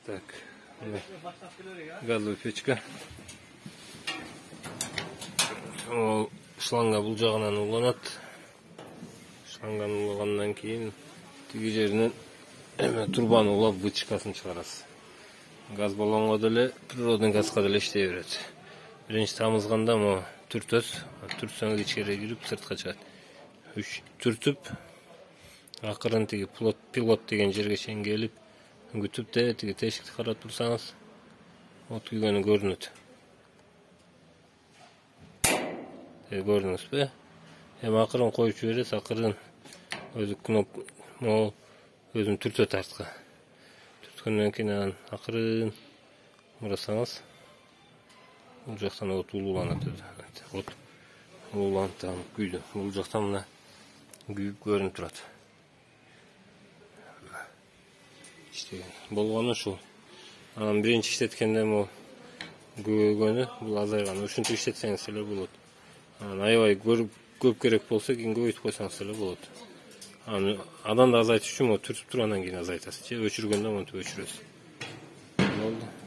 Так, газовый печка. Ол шланга бул жагынан уланат. Шланганы улагандан кийин тиги жеринен турбаны улап вытяжкасын чыгарасыз. Газ баллонго деле, природный газга деле иштей берет. Биринчи тамызганда мо түртөс, түртсөңүз ичкери кирип сыртка чыгат. Түртүп, акырын тиги пилот деген жерге чейин келип, күтүп тиги тешикти карап турсаңыз, от күйгөнү көрүнөт. Көрдүңүзбү? Эми акырын коюп жиберет, акырын өзүн түртөт артка. Түрткөндөн кийин анан акырын мурасаңыз, бул жактан от улууланат. От улууланып күйдү. Бул жактан мына күйүп көрүнүп турат. Болгону ушул. Анан биринчи иштеткенде могу күйгөнү, бул азайган. Ушинтип иштетсеңиз эле болот. Анан аябай көп керек болсо кийин көбөйтүп койсоңуз эле болот. Анан да азайтыш үчүн түртүп туруп анан кийин азайтасыз. Же өчүргөндө монтип өчүрөсүз. Болду.